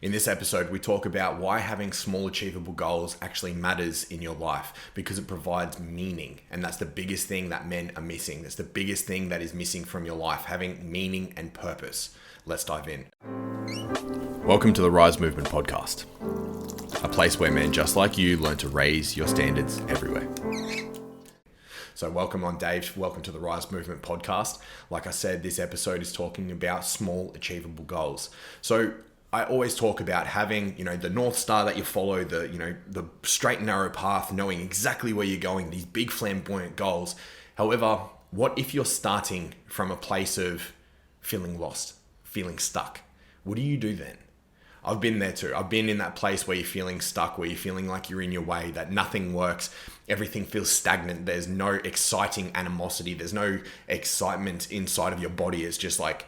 In this episode, we talk about why having small achievable goals actually matters in your life, because it provides meaning. And that's the biggest thing that men are missing. That's the biggest thing that is missing from your life, having meaning and purpose. Let's dive in. Welcome to the R.Y.S.E Movement Podcast, a place where men just like you learn to raise your standards everywhere. So welcome, I'm Dave. Welcome to the R.Y.S.E Movement Podcast. Like I said, this episode is talking about small achievable goals. So I always talk about having, the North Star that you follow, the straight and narrow path, knowing exactly where you're going, these big flamboyant goals. However, what if you're starting from a place of feeling lost, feeling stuck? What do you do then? I've been there too. I've been in that place where you're feeling stuck, where you're feeling like you're in your way, that nothing works. Everything feels stagnant. There's no exciting animosity. There's no excitement inside of your body. It's just like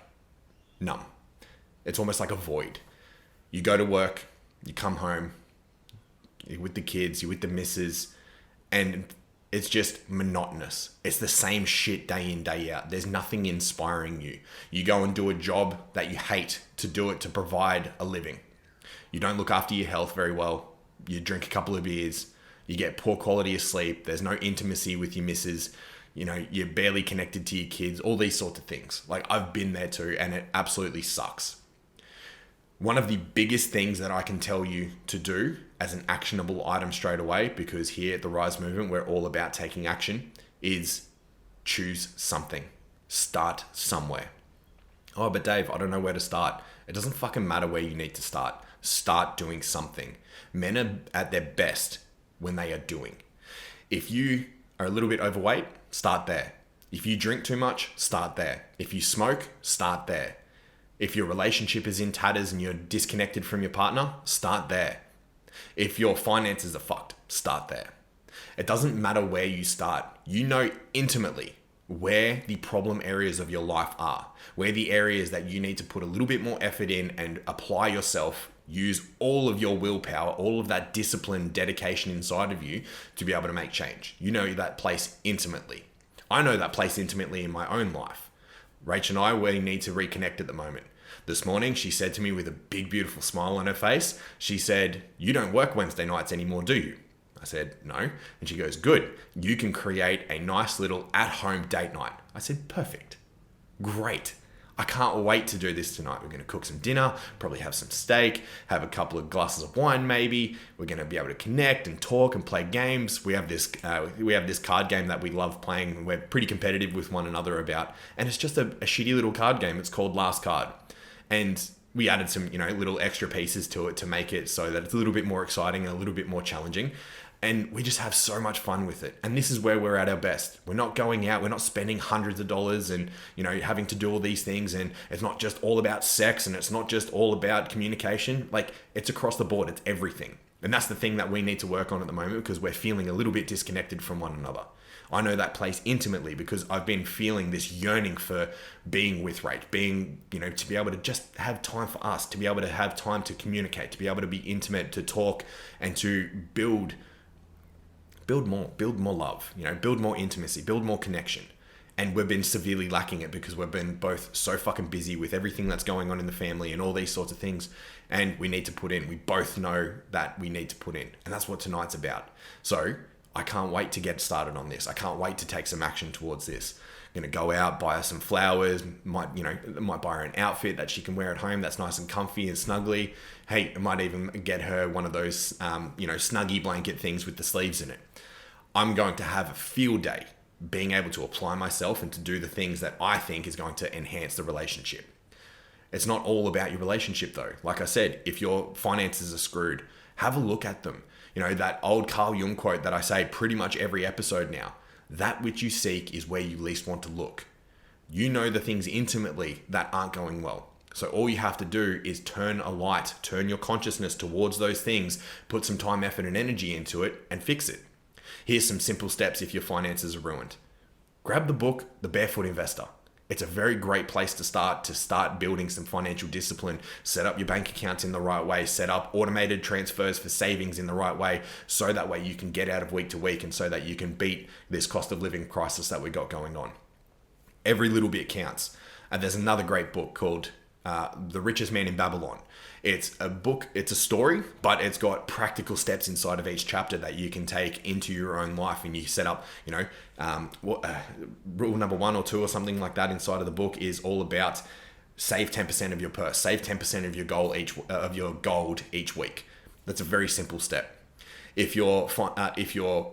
numb. It's almost like a void. You go to work, you come home, you're with the kids, you're with the missus, and it's just monotonous. It's the same shit day in, day out. There's nothing inspiring you. You go and do a job that you hate to do it to provide a living. You don't look after your health very well. You drink a couple of beers. You get poor quality of sleep. There's no intimacy with your missus. You're barely connected to your kids, all these sorts of things. Like, I've been there too, and it absolutely sucks. One of the biggest things that I can tell you to do as an actionable item straight away, because here at the R.Y.S.E Movement, we're all about taking action, is choose something. Start somewhere. Oh, but Dave, I don't know where to start. It doesn't fucking matter where you need to start. Start doing something. Men are at their best when they are doing. If you are a little bit overweight, start there. If you drink too much, start there. If you smoke, start there. If your relationship is in tatters and you're disconnected from your partner, start there. If your finances are fucked, start there. It doesn't matter where you start. You know intimately where the problem areas of your life are, where the areas that you need to put a little bit more effort in and apply yourself, use all of your willpower, all of that discipline, dedication inside of you to be able to make change. You know that place intimately. I know that place intimately in my own life. Rach and I, we need to reconnect at the moment. This morning, she said to me with a big, beautiful smile on her face, she said, "You don't work Wednesday nights anymore, do you?" I said, "No." And she goes, "Good. You can create a nice little at-home date night." I said, "Perfect. Great. I can't wait to do this tonight. We're going to cook some dinner, probably have some steak, have a couple of glasses of wine maybe. We're going to be able to connect and talk and play games. We have this card game that we love playing, and we're pretty competitive with one another about. And it's just a shitty little card game. It's called Last Card. And we added some, little extra pieces to it to make it so that it's a little bit more exciting and a little bit more challenging. And we just have so much fun with it. And this is where we're at our best. We're not going out. We're not spending hundreds of dollars and, having to do all these things. And it's not just all about sex, and it's not just all about communication. Like, it's across the board. It's everything. And that's the thing that we need to work on at the moment, because we're feeling a little bit disconnected from one another. I know that place intimately because I've been feeling this yearning for being with Rach, to be able to just have time for us, to be able to have time to communicate, to be able to be intimate, to talk, and to build more love, build more intimacy, build more connection. And we've been severely lacking it because we've been both so fucking busy with everything that's going on in the family and all these sorts of things. And we need to put in. We both know that we need to put in. And that's what tonight's about. So I can't wait to get started on this. I can't wait to take some action towards this. I'm going to go out, buy her some flowers, might buy her an outfit that she can wear at home that's nice and comfy and snuggly. Hey, I might even get her one of those, snuggy blanket things with the sleeves in it. I'm going to have a field day being able to apply myself and to do the things that I think is going to enhance the relationship. It's not all about your relationship though. Like I said, if your finances are screwed, have a look at them. That old Carl Jung quote that I say pretty much every episode now, that which you seek is where you least want to look. You know the things intimately that aren't going well. So all you have to do is turn a light, turn your consciousness towards those things, put some time, effort, and energy into it, and fix it. Here's some simple steps if your finances are ruined. Grab the book, The Barefoot Investor. It's a very great place to start building some financial discipline, set up your bank accounts in the right way, set up automated transfers for savings in the right way, so that way you can get out of week to week and so that you can beat this cost of living crisis that we got going on. Every little bit counts. There's another great book called The Richest Man in Babylon. It's a book, it's a story, but it's got practical steps inside of each chapter that you can take into your own life. And you set up, rule number 1 or 2 or something like that inside of the book is all about save 10% of your purse, save 10% of your gold each week. That's a very simple step. If your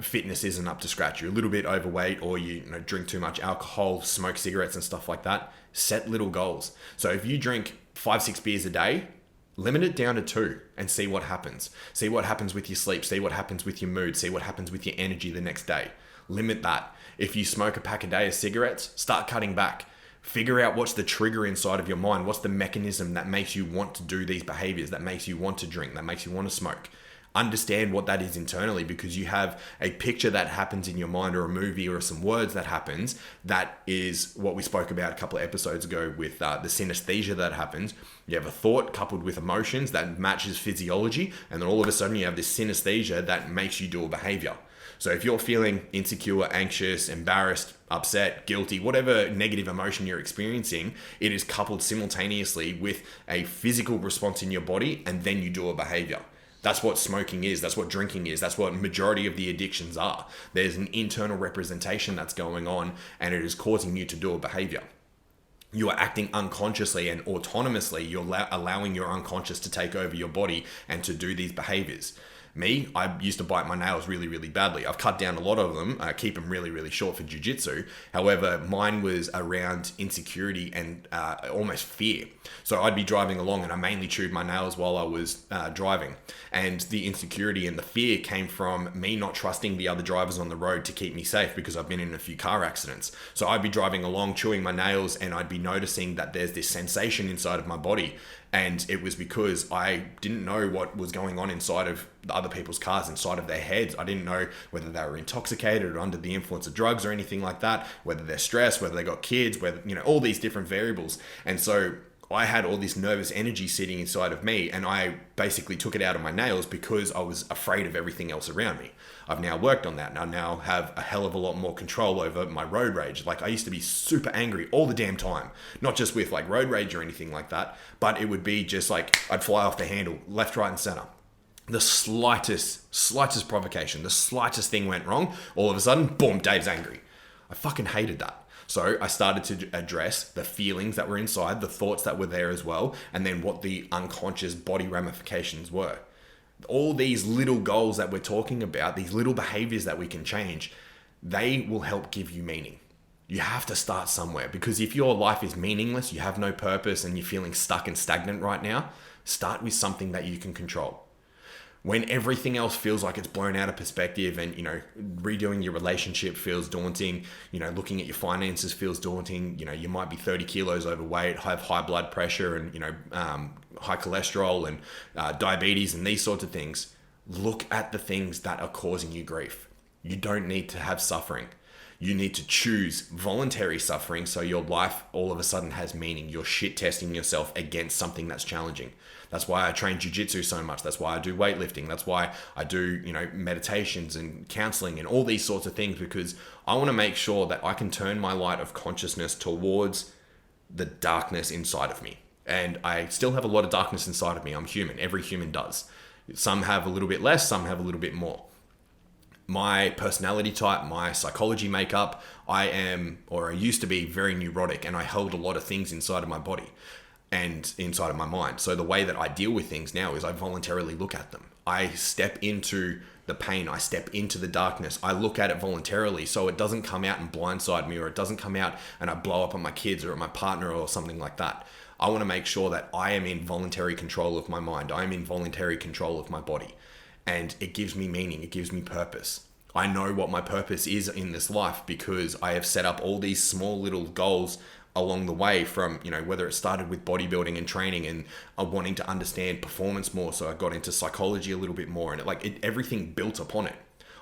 fitness isn't up to scratch, you're a little bit overweight, or you drink too much alcohol, smoke cigarettes and stuff like that, set little goals. So if you drink 5-6 beers a day, limit it down to 2 and see what happens. See what happens with your sleep, see what happens with your mood, see what happens with your energy the next day. Limit that. If you smoke a pack a day of cigarettes, start cutting back. Figure out what's the trigger inside of your mind. What's the mechanism that makes you want to do these behaviors, that makes you want to drink, that makes you want to smoke. Understand what that is internally, because you have a picture that happens in your mind, or a movie, or some words that happens. That is what we spoke about a couple of episodes ago with the synesthesia that happens. You have a thought coupled with emotions that matches physiology, and then all of a sudden you have this synesthesia that makes you do a behavior. So if you're feeling insecure, anxious, embarrassed, upset, guilty, whatever negative emotion you're experiencing, it is coupled simultaneously with a physical response in your body, and then you do a behavior. That's what smoking is. That's what drinking is. That's what majority of the addictions are. There's an internal representation that's going on, and it is causing you to do a behavior. You are acting unconsciously and autonomously. You're allowing your unconscious to take over your body and to do these behaviors. Me, I used to bite my nails really, really badly. I've cut down a lot of them. I keep them really, really short for jiu-jitsu. However, mine was around insecurity and almost fear. So I'd be driving along and I mainly chewed my nails while I was driving. And the insecurity and the fear came from me not trusting the other drivers on the road to keep me safe, because I've been in a few car accidents. So I'd be driving along, chewing my nails, and I'd be noticing that there's this sensation inside of my body. And it was because I didn't know what was going on inside of the other people's cars, inside of their heads. I didn't know whether they were intoxicated or under the influence of drugs or anything like that, whether they're stressed, whether they got kids, whether, all these different variables. And so I had all this nervous energy sitting inside of me, and I basically took it out of my nails because I was afraid of everything else around me. I've now worked on that, and I now have a hell of a lot more control over my road rage. Like, I used to be super angry all the damn time, not just with like road rage or anything like that, but it would be just like I'd fly off the handle, left, right, and center. The slightest provocation, the slightest thing went wrong, all of a sudden, boom, Dave's angry. I fucking hated that. So I started to address the feelings that were inside, the thoughts that were there as well, and then what the unconscious body ramifications were. All these little goals that we're talking about, these little behaviors that we can change, they will help give you meaning. You have to start somewhere, because if your life is meaningless, you have no purpose, and you're feeling stuck and stagnant right now, start with something that you can control. When everything else feels like it's blown out of perspective, and redoing your relationship feels daunting, looking at your finances feels daunting, you might be 30 kilos overweight, have high blood pressure, and high cholesterol and diabetes and these sorts of things, look at the things that are causing you grief. You don't need to have suffering. You need to choose voluntary suffering, so your life all of a sudden has meaning. You're shit testing yourself against something that's challenging. That's why I train jiu-jitsu so much. That's why I do weightlifting. That's why I do, meditations and counseling and all these sorts of things, because I want to make sure that I can turn my light of consciousness towards the darkness inside of me. And I still have a lot of darkness inside of me. I'm human. Every human does. Some have a little bit less, some have a little bit more. My personality type, my psychology makeup, I used to be very neurotic, and I held a lot of things inside of my body and inside of my mind. So the way that I deal with things now is I voluntarily look at them. I step into the pain. I step into the darkness. I look at it voluntarily, so it doesn't come out and blindside me, or it doesn't come out and I blow up on my kids or at my partner or something like that. I want to make sure that I am in voluntary control of my mind. I am in voluntary control of my body. And it gives me meaning. It gives me purpose. I know what my purpose is in this life, because I have set up all these small little goals along the way, from, whether it started with bodybuilding and training and wanting to understand performance more. So I got into psychology a little bit more, and everything built upon it.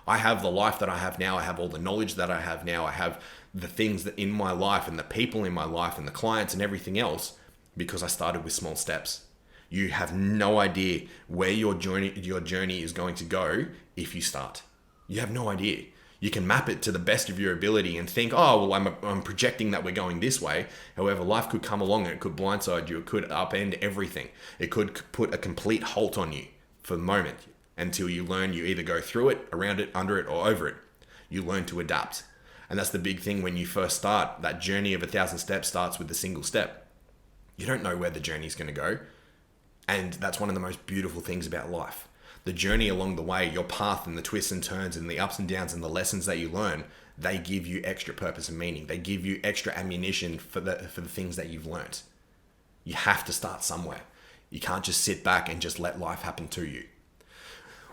I have the life that I have now. I have all the knowledge that I have now. I have the things that in my life, and the people in my life, and the clients and everything else, because I started with small steps. You have no idea where your journey is going to go if you start. You have no idea. You can map it to the best of your ability and think, oh, well, I'm projecting that we're going this way. However, life could come along and it could blindside you. It could upend everything. It could put a complete halt on you for the moment until you learn. You either go through it, around it, under it, or over it. You learn to adapt. And that's the big thing when you first start. That journey of 1,000 steps starts with a single step. You don't know where the journey is going to go. And that's one of the most beautiful things about life. The journey along the way, your path and the twists and turns and the ups and downs and the lessons that you learn, they give you extra purpose and meaning. They give you extra ammunition for the things that you've learned. You have to start somewhere. You can't just sit back and just let life happen to you.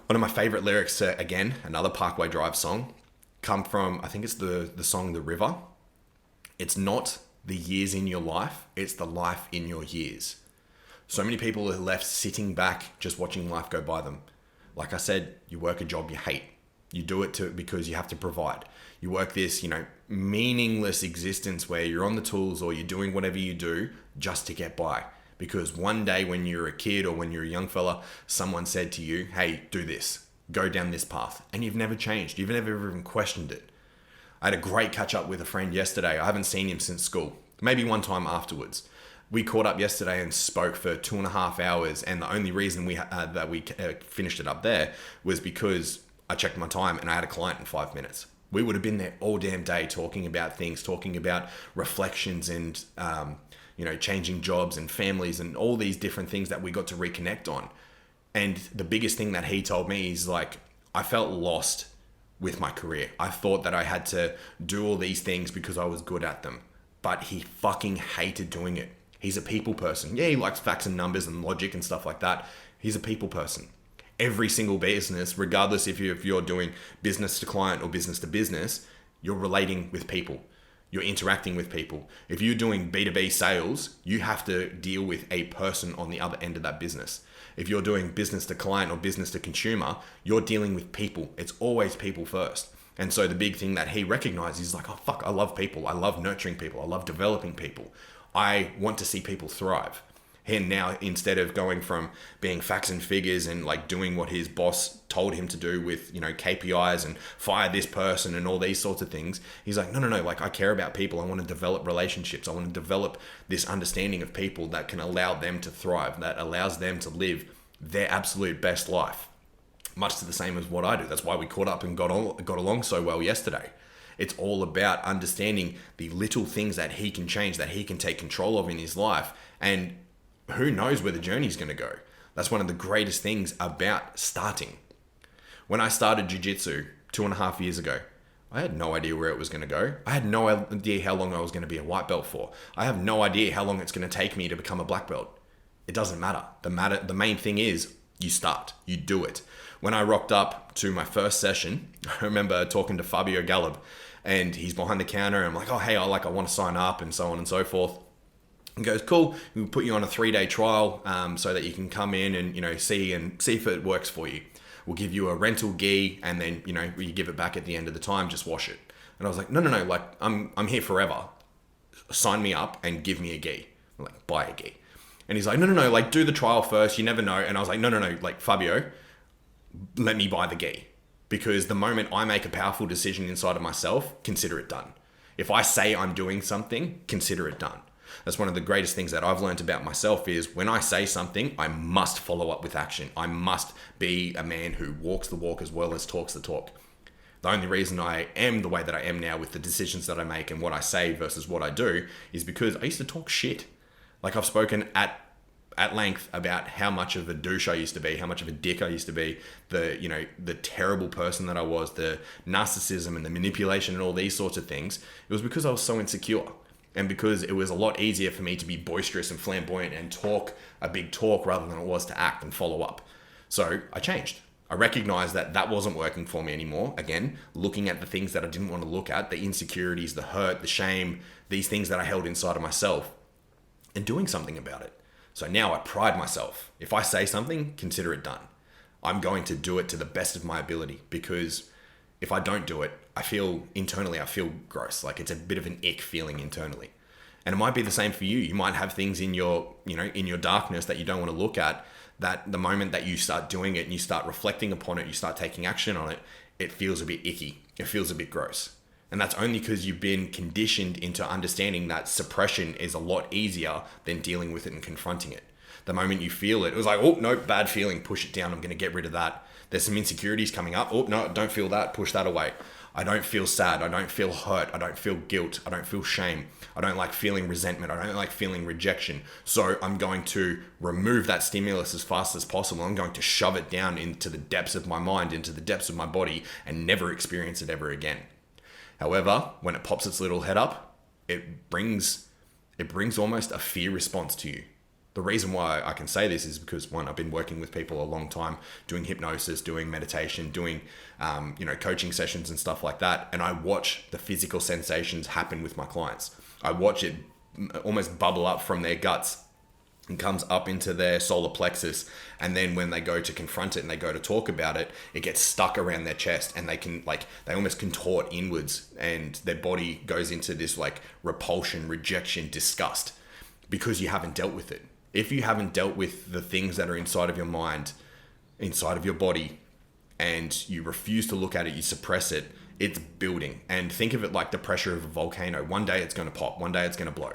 One of my favorite lyrics to, again, another Parkway Drive song, come from, I think it's the song The River. It's not the years in your life, it's the life in your years. So many people are left sitting back just watching life go by them. Like I said, you work a job you hate. You do it because you have to provide. You work this, meaningless existence where you're on the tools or you're doing whatever you do just to get by. Because one day when you're a kid or when you're a young fella, someone said to you, hey, do this, go down this path. And you've never changed. You've never even questioned it. I had a great catch up with a friend yesterday. I haven't seen him since school, maybe one time afterwards. We caught up yesterday and spoke for 2.5 hours. And the only reason we finished it up there was because I checked my time and I had a client in 5 minutes. We would have been there all damn day talking about things, talking about reflections and, changing jobs and families and all these different things that we got to reconnect on. And the biggest thing that he told me is like, I felt lost with my career. I thought that I had to do all these things because I was good at them, but he fucking hated doing it. He's a people person. Yeah, he likes facts and numbers and logic and stuff like that. He's a people person. Every single business, regardless if you're doing business to client or business to business, you're relating with people. You're interacting with people. If you're doing B2B sales, you have to deal with a person on the other end of that business. If you're doing business to client or business to consumer, you're dealing with people. It's always people first. And so the big thing that he recognized is like, oh fuck, I love people. I love nurturing people. I love developing people. I want to see people thrive. And now, instead of going from being facts and figures and like doing what his boss told him to do with, KPIs and fire this person and all these sorts of things, he's like, no, like I care about people. I want to develop relationships. I want to develop this understanding of people that can allow them to thrive, that allows them to live their absolute best life. Much to the same as what I do. That's why we caught up and got along so well yesterday. It's all about understanding the little things that he can change, that he can take control of in his life. And who knows where the journey's going to go. That's one of the greatest things about starting. When I started jiu-jitsu 2.5 years ago, I had no idea where it was going to go. I had no idea how long I was going to be a white belt for. I have no idea how long it's going to take me to become a black belt. It doesn't matter. The main thing is you start, you do it. When I rocked up to my first session, I remember talking to Fabio Gallup, and he's behind the counter. And I'm like, oh, hey, I want to sign up and so on and so forth. He goes, cool, we'll put you on a 3-day trial so that you can come in and, see if it works for you. We'll give you a rental gi and then, you give it back at the end of the time, just wash it. And I was like, no, like I'm here forever. Sign me up and give me a gi. I'm like, buy a gi. And he's like, no, like do the trial first. You never know. And I was like, no, like Fabio, let me buy the gi. Because the moment I make a powerful decision inside of myself, consider it done. If I say I'm doing something, consider it done. That's one of the greatest things that I've learned about myself is when I say something, I must follow up with action. I must be a man who walks the walk as well as talks the talk. The only reason I am the way that I am now with the decisions that I make and what I say versus what I do is because I used to talk shit. Like I've spoken at length about how much of a douche I used to be, how much of a dick I used to be, the terrible person that I was, the narcissism and the manipulation and all these sorts of things. It was because I was so insecure. And because it was a lot easier for me to be boisterous and flamboyant and talk a big talk rather than it was to act and follow up. So I changed. I recognized that wasn't working for me anymore. Again, looking at the things that I didn't want to look at, the insecurities, the hurt, the shame, these things that I held inside of myself, and doing something about it. So now I pride myself. If I say something, consider it done. I'm going to do it to the best of my ability, because if I don't do it, I feel gross. Like it's a bit of an ick feeling internally. And it might be the same for you. You might have things in your darkness that you don't want to look at, that the moment that you start doing it and you start reflecting upon it, you start taking action on it, it feels a bit icky. It feels a bit gross. And that's only because you've been conditioned into understanding that suppression is a lot easier than dealing with it and confronting it. The moment you feel it, it was like, oh, no, bad feeling, push it down. I'm going to get rid of that. There's some insecurities coming up. Oh, no, don't feel that. Push that away. I don't feel sad. I don't feel hurt. I don't feel guilt. I don't feel shame. I don't like feeling resentment. I don't like feeling rejection. So I'm going to remove that stimulus as fast as possible. I'm going to shove it down into the depths of my mind, into the depths of my body, and never experience it ever again. However, when it pops its little head up, it brings almost a fear response to you. The reason why I can say this is because, one, I've been working with people a long time, doing hypnosis, doing meditation, doing coaching sessions and stuff like that. And I watch the physical sensations happen with my clients. I watch it almost bubble up from their guts and comes up into their solar plexus. And then when they go to confront it and they go to talk about it, it gets stuck around their chest, and they almost contort inwards, and their body goes into this repulsion, rejection, disgust, because you haven't dealt with it. If you haven't dealt with the things that are inside of your mind, inside of your body, and you refuse to look at it, you suppress it, it's building. And think of it like the pressure of a volcano. One day it's going to pop, one day it's going to blow.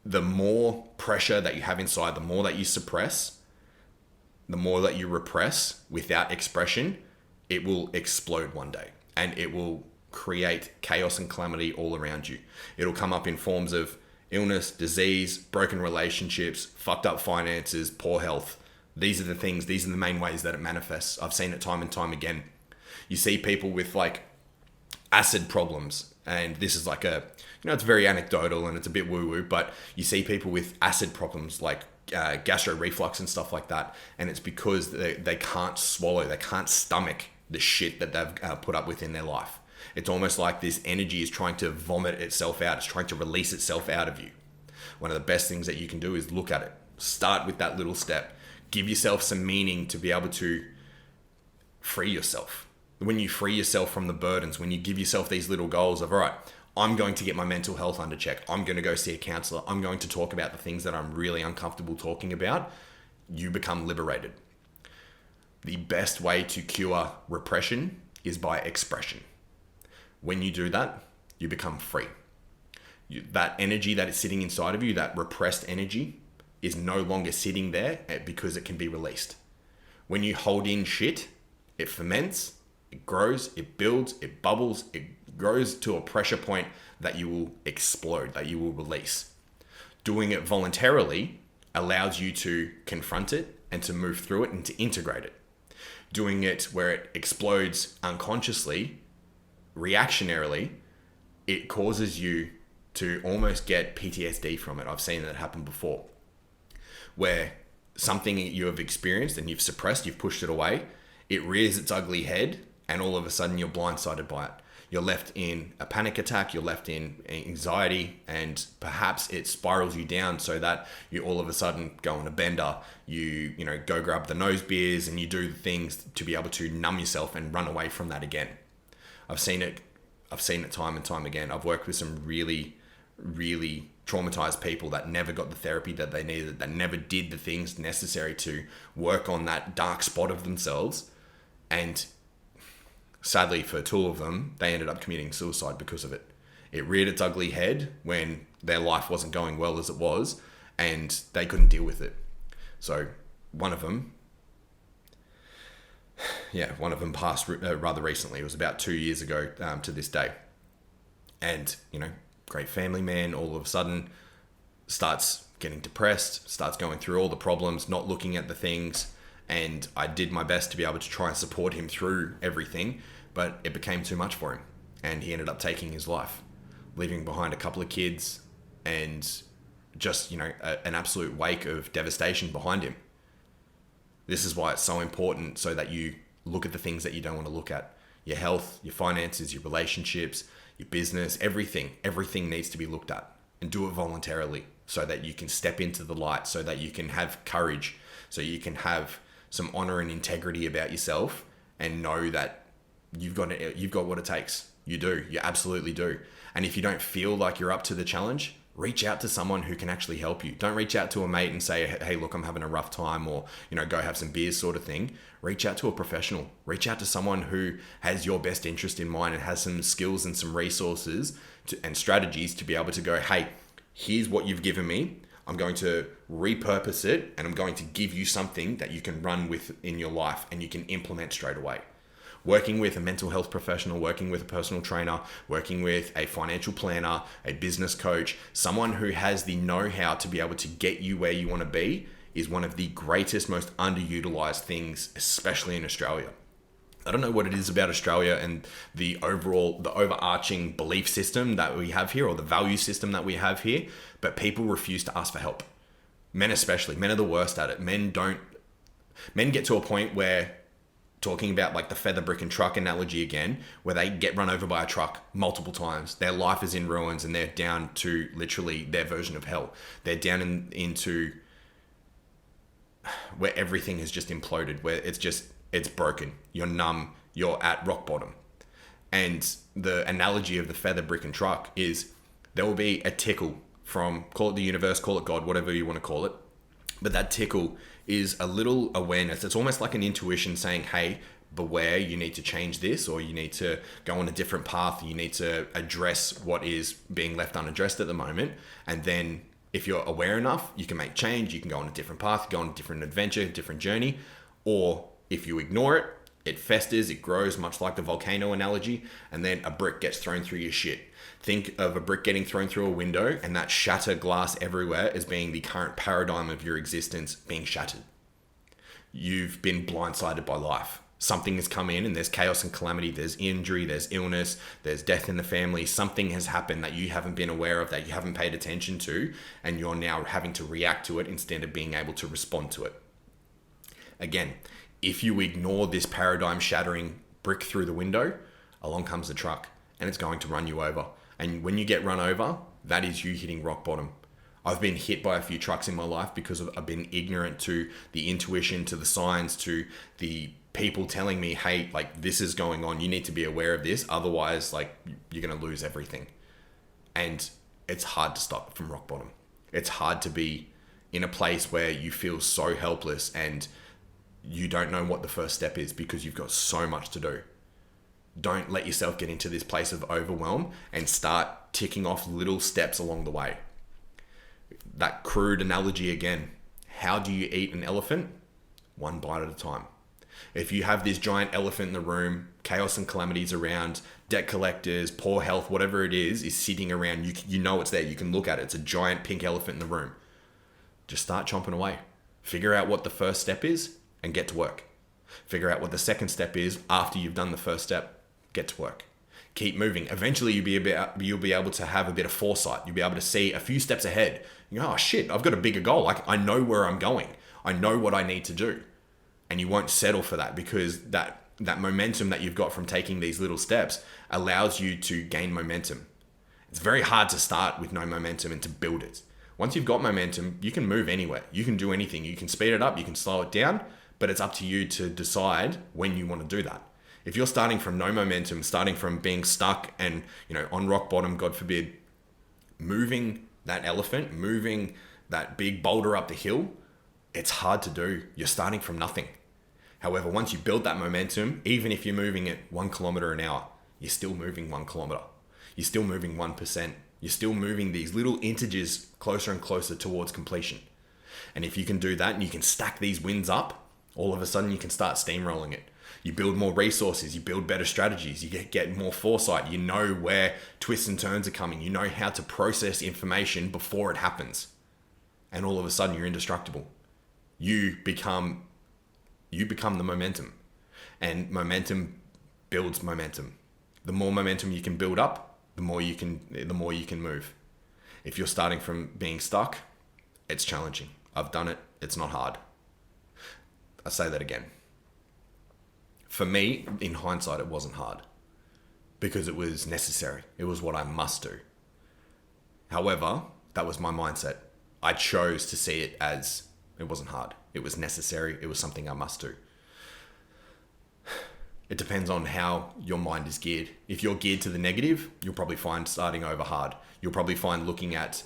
The more pressure that you have inside, the more that you suppress, the more that you repress without expression, it will explode one day, and it will create chaos and calamity all around you. It'll come up in forms of illness, disease, broken relationships, fucked up finances, poor health. These are the main ways that it manifests. I've seen it time and time again. You see people with acid problems, and this is it's very anecdotal and it's a bit woo-woo, but you see people with acid problems like gastro reflux and stuff like that, and it's because they can't swallow, they can't stomach the shit that they've put up with in their life. It's almost like this energy is trying to vomit itself out. It's trying to release itself out of you. One of the best things that you can do is look at it. Start with that little step. Give yourself some meaning to be able to free yourself. When you free yourself from the burdens, when you give yourself these little goals of, all right, I'm going to get my mental health under check. I'm going to go see a counselor. I'm going to talk about the things that I'm really uncomfortable talking about. You become liberated. The best way to cure repression is by expression. When you do that, you become free. That energy that is sitting inside of you, that repressed energy, is no longer sitting there because it can be released. When you hold in shit, it ferments, it grows, it builds, it bubbles, it grows to a pressure point that you will explode, that you will release. Doing it voluntarily allows you to confront it and to move through it and to integrate it. Doing it where it explodes unconsciously, reactionarily, it causes you to almost get PTSD from it. I've seen that happen before, where something you have experienced and you've suppressed, you've pushed it away, it rears its ugly head, and all of a sudden you're blindsided by it. You're left in a panic attack, you're left in anxiety, and perhaps it spirals you down so that you all of a sudden go on a bender, you go grab the nose beers, and you do the things to be able to numb yourself and run away from that again. I've seen it time and time again. I've worked with some really, really traumatized people that never got the therapy that they needed, that never did the things necessary to work on that dark spot of themselves. And sadly for two of them, they ended up committing suicide because of it. It reared its ugly head when their life wasn't going well as it was, and they couldn't deal with it. So one of them passed rather recently. It was about 2 years ago to this day. And, great family man, all of a sudden starts getting depressed, starts going through all the problems, not looking at the things. And I did my best to be able to try and support him through everything, but it became too much for him. And he ended up taking his life, leaving behind a couple of kids and just, an absolute wake of devastation behind him. This is why it's so important, so that you look at the things that you don't want to look at. Your health, your finances, your relationships, your business, everything needs to be looked at, and do it voluntarily so that you can step into the light, so that you can have courage, so you can have some honor and integrity about yourself and know that you've got what it takes. You do. You absolutely do. And if you don't feel like you're up to the challenge, reach out to someone who can actually help you. Don't reach out to a mate and say, hey, look, I'm having a rough time, or, go have some beers sort of thing. Reach out to a professional. Reach out to someone who has your best interest in mind and has some skills and some resources and strategies to be able to go, hey, here's what you've given me. I'm going to repurpose it, and I'm going to give you something that you can run with in your life and you can implement straight away. Working with a mental health professional, working with a personal trainer, working with a financial planner, a business coach, someone who has the know-how to be able to get you where you want to be is one of the greatest, most underutilized things, especially in Australia. I don't know what it is about Australia and the overarching belief system that we have here, or the value system that we have here, but people refuse to ask for help. Men especially, men are the worst at it. Men get to a point where, talking about like the feather, brick and truck analogy again, where they get run over by a truck multiple times. Their life is in ruins and they're down to literally their version of hell. They're down into where everything has just imploded, where it's broken. You're numb. You're at rock bottom. And the analogy of the feather, brick and truck is there will be a tickle from, call it the universe, call it God, whatever you want to call it. But that tickle is a little awareness. It's almost like an intuition saying, hey, beware, you need to change this, or you need to go on a different path. You need to address what is being left unaddressed at the moment. And then if you're aware enough, you can make change. You can go on a different path, go on a different adventure, different journey. Or if you ignore it, it festers, it grows, much like the volcano analogy, and then a brick gets thrown through your shit. Think of a brick getting thrown through a window, and that shattered glass everywhere as being the current paradigm of your existence being shattered. You've been blindsided by life. Something has come in and there's chaos and calamity, there's injury, there's illness, there's death in the family. Something has happened that you haven't been aware of, that you haven't paid attention to, and you're now having to react to it instead of being able to respond to it. Again, if you ignore this paradigm shattering brick through the window, along comes the truck and it's going to run you over. And when you get run over, that is you hitting rock bottom. I've been hit by a few trucks in my life because I've been ignorant to the intuition, to the signs, to the people telling me, hey, like this is going on. You need to be aware of this. Otherwise, like you're going to lose everything. And it's hard to stop from rock bottom. It's hard to be in a place where you feel so helpless and you don't know what the first step is because you've got so much to do. Don't let yourself get into this place of overwhelm and start ticking off little steps along the way. That crude analogy again. How do you eat an elephant? One bite at a time. If you have this giant elephant in the room, chaos and calamities around, debt collectors, poor health, whatever it is sitting around, you know it's there. You can look at it. It's a giant pink elephant in the room. Just start chomping away. Figure out what the first step is and get to work. Figure out what the second step is after you've done the first step. Get to work. Keep moving. Eventually you'll be able to have a bit of foresight. You'll be able to see a few steps ahead. You go, oh shit, I've got a bigger goal. I know where I'm going. I know what I need to do. And you won't settle for that because that momentum that you've got from taking these little steps allows you to gain momentum. It's very hard to start with no momentum and to build it. Once you've got momentum, you can move anywhere. You can do anything. You can speed it up. You can slow it down, but it's up to you to decide when you want to do that. If you're starting from no momentum, starting from being stuck and, on rock bottom, God forbid, moving that elephant, moving that big boulder up the hill, it's hard to do. You're starting from nothing. However, once you build that momentum, even if you're moving at 1 kilometer an hour, you're still moving 1 kilometer. You're still moving 1%. You're still moving these little integers closer and closer towards completion. And if you can do that and you can stack these wins up, all of a sudden you can start steamrolling it. You build more resources, you build better strategies, you get more foresight, you know where twists and turns are coming, you know how to process information before it happens. And all of a sudden you're indestructible. You become the momentum. And momentum builds momentum. The more momentum you can build up, the more you can move. If you're starting from being stuck, it's challenging. I've done it, it's not hard. I say that again. For me, in hindsight, it wasn't hard because it was necessary. It was what I must do. However, that was my mindset. I chose to see it as it wasn't hard. It was necessary. It was something I must do. It depends on how your mind is geared. If you're geared to the negative, you'll probably find starting over hard. You'll probably find looking at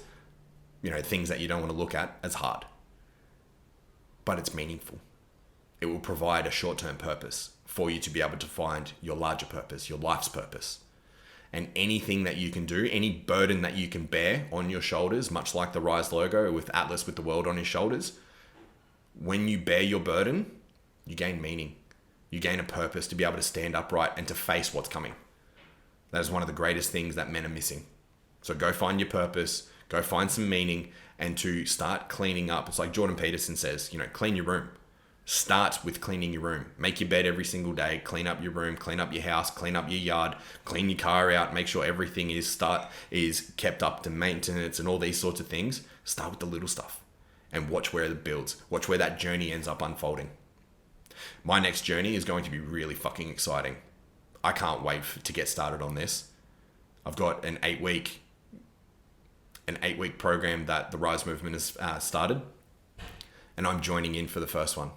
things that you don't want to look at as hard. But it's meaningful. It will provide a short-term purpose for you to be able to find your larger purpose, your life's purpose. And anything that you can do, any burden that you can bear on your shoulders, much like the R.Y.S.E logo with Atlas with the world on his shoulders, when you bear your burden, you gain meaning. You gain a purpose to be able to stand upright and to face what's coming. That is one of the greatest things that men are missing. So go find your purpose, go find some meaning, and to start cleaning up. It's like Jordan Peterson says, clean your room. Start with cleaning your room. Make your bed every single day. Clean up your room, clean up your house, clean up your yard, clean your car out. Make sure everything is kept up to maintenance and all these sorts of things. Start with the little stuff and watch where it builds. Watch where that journey ends up unfolding. My next journey is going to be really fucking exciting. I can't wait to get started on this. I've got an 8-week program that the R.Y.S.E Movement has started, and I'm joining in for the first one.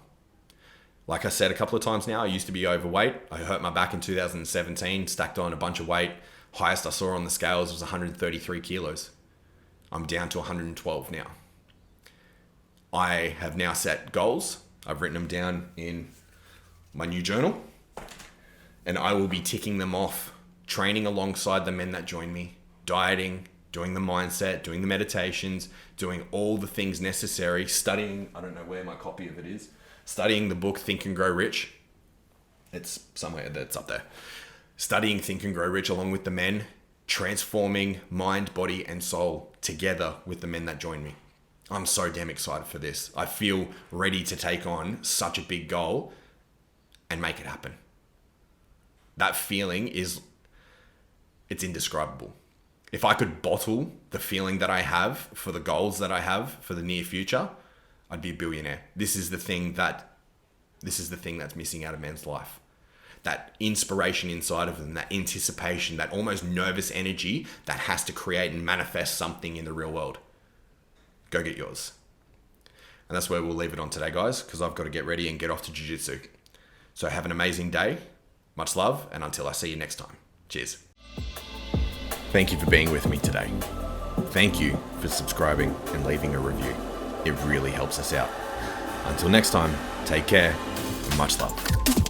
Like I said a couple of times now, I used to be overweight. I hurt my back in 2017, stacked on a bunch of weight. Highest I saw on the scales was 133 kilos. I'm down to 112 now. I have now set goals. I've written them down in my new journal, and I will be ticking them off, training alongside the men that join me, dieting, doing the mindset, doing the meditations, doing all the things necessary, studying, I don't know where my copy of it is, studying the book Think and Grow Rich. It's somewhere that's up there. Studying Think and Grow Rich along with the men, transforming mind, body, and soul together with the men that join me. I'm so damn excited for this. I feel ready to take on such a big goal and make it happen. That feeling it's indescribable. If I could bottle the feeling that I have for the goals that I have for the near future, I'd be a billionaire. This is the thing that's missing out of men's life. That inspiration inside of them, that anticipation, that almost nervous energy that has to create and manifest something in the real world. Go get yours. And that's where we'll leave it on today, guys, because I've got to get ready and get off to jiu-jitsu. So have an amazing day. Much love, and until I see you next time. Cheers. Thank you for being with me today. Thank you for subscribing and leaving a review. It really helps us out. Until next time, take care and much love.